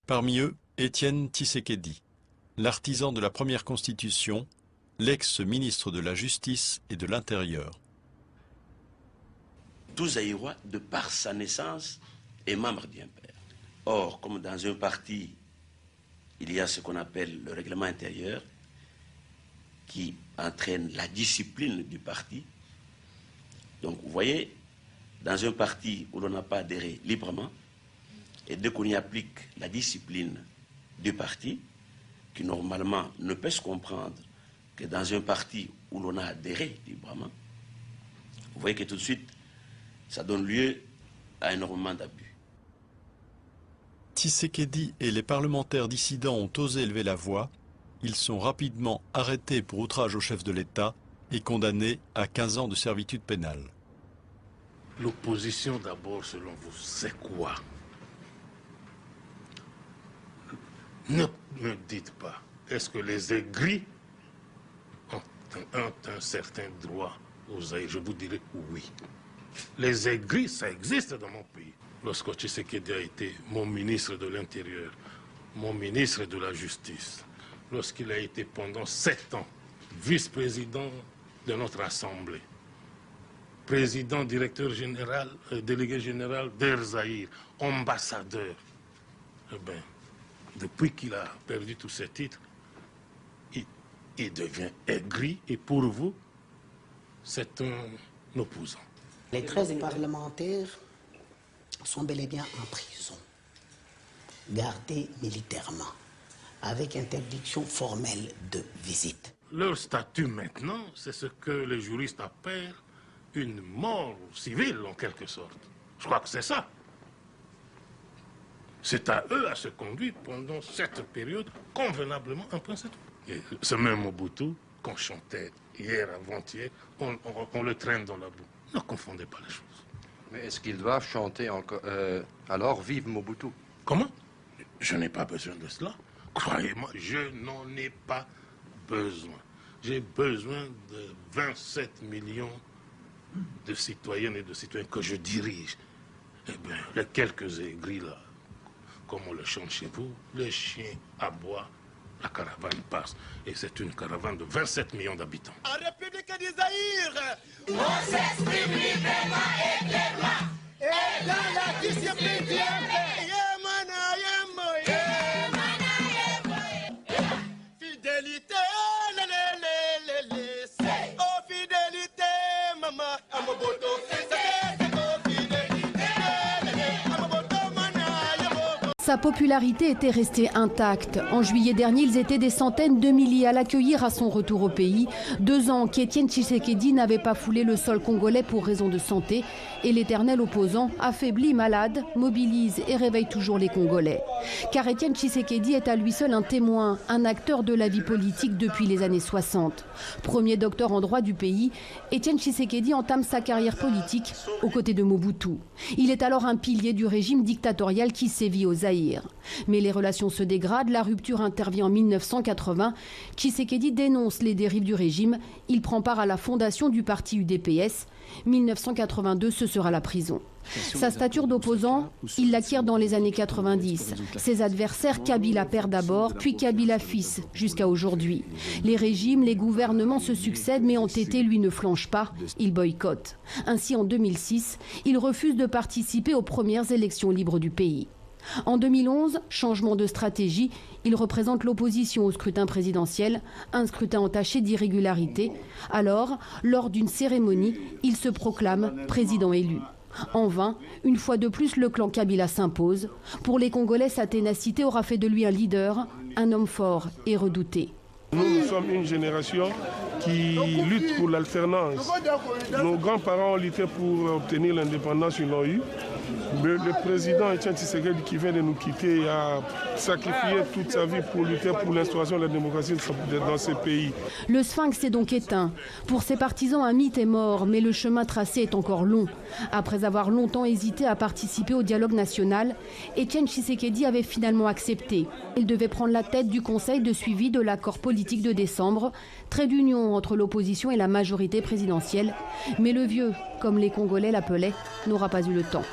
Parmi eux, Étienne Tshisekedi, l'artisan de la première constitution, l'ex-ministre de la Justice et de l'Intérieur. Tout Zaïrois, de par sa naissance, est membre d'un père. Or, comme dans un parti, il y a ce qu'on appelle le règlement intérieur qui entraîne la discipline du parti. Donc, vous voyez, dans un parti où l'on n'a pas adhéré librement, et dès qu'on y applique la discipline du parti, qui normalement ne peut se comprendre que dans un parti où l'on a adhéré librement, vous voyez que tout de suite, ça donne lieu à énormément d'abus. Tshisekedi et les parlementaires dissidents ont osé élever la voix. Ils sont rapidement arrêtés pour outrage au chef de l'État et condamnés à 15 ans de servitude pénale. L'opposition d'abord, selon vous, c'est quoi? Ne me dites pas, est-ce que les aigris ont un certain droit aux Zaïre? Je vous dirai oui. Les aigris, ça existe dans mon pays. Lorsque Tshisekedi a été mon ministre de l'Intérieur, mon ministre de la Justice, lorsqu'il a été pendant 7 ans vice-président de notre Assemblée, président, directeur général, délégué général d'Air Zaïre, ambassadeur, eh bien, depuis qu'il a perdu tous ses titres, il devient aigri et pour vous, c'est un opposant. Les 13 parlementaires sont bel et bien en prison, gardés militairement, avec interdiction formelle de visite. Leur statut maintenant, c'est ce que les juristes appellent une mort civile en quelque sorte. Je crois que c'est ça. C'est à eux à se conduire pendant cette période convenablement, un point c'est tout. Et ce même Mobutu qu'on chantait hier, avant-hier, on le traîne dans la boue. Ne confondez pas les choses. Mais est-ce qu'ils doivent chanter encore alors vive Mobutu? Comment? Je n'ai pas besoin de cela. Croyez-moi, je n'en ai pas besoin. J'ai besoin de 27 millions de citoyennes et de citoyens que je dirige. Eh bien, les quelques aigris là, comme on le chante chez vous, les chiens aboient, la caravane passe. Et c'est une caravane de 27 millions d'habitants. En République du Zaïre, on s'exprime librement et clairement. Et dans la discipline du fidélité, oh fidélité, maman, à Mobutu. Sa popularité était restée intacte. En juillet dernier, ils étaient des centaines de milliers à l'accueillir à son retour au pays. 2 ans qu'Étienne Tshisekedi n'avait pas foulé le sol congolais pour raison de santé. Et l'éternel opposant, affaibli, malade, mobilise et réveille toujours les Congolais. Car Étienne Tshisekedi est à lui seul un témoin, un acteur de la vie politique depuis les années 60. Premier docteur en droit du pays, Étienne Tshisekedi entame sa carrière politique aux côtés de Mobutu. Il est alors un pilier du régime dictatorial qui sévit au Zaïre. Mais les relations se dégradent, la rupture intervient en 1980. Tshisekedi dénonce les dérives du régime. Il prend part à la fondation du parti UDPS. 1982, ce sera la prison. Sa stature d'opposant, il l'acquiert dans les années 90. Ses adversaires, Kabila père d'abord, puis Kabila fils, jusqu'à aujourd'hui. Les régimes, les gouvernements se succèdent, mais entêté, lui ne flanche pas, il boycotte. Ainsi, en 2006, il refuse de participer aux premières élections libres du pays. En 2011, changement de stratégie, il représente l'opposition au scrutin présidentiel, un scrutin entaché d'irrégularité. Alors, lors d'une cérémonie, il se proclame président élu. En vain, une fois de plus, le clan Kabila s'impose. Pour les Congolais, sa ténacité aura fait de lui un leader, un homme fort et redouté. Nous sommes une génération qui lutte pour l'alternance. Nos grands-parents ont lutté pour obtenir l'indépendance, ils l'ont eu. Le président Étienne Tshisekedi qui vient de nous quitter a sacrifié toute sa vie pour lutter pour l'instauration de la démocratie dans ce pays. Le sphinx est donc éteint. Pour ses partisans, un mythe est mort, mais le chemin tracé est encore long. Après avoir longtemps hésité à participer au dialogue national, Étienne Tshisekedi avait finalement accepté. Il devait prendre la tête du conseil de suivi de l'accord politique de décembre, trait d'union entre l'opposition et la majorité présidentielle. Mais le vieux, comme les Congolais l'appelaient, n'aura pas eu le temps.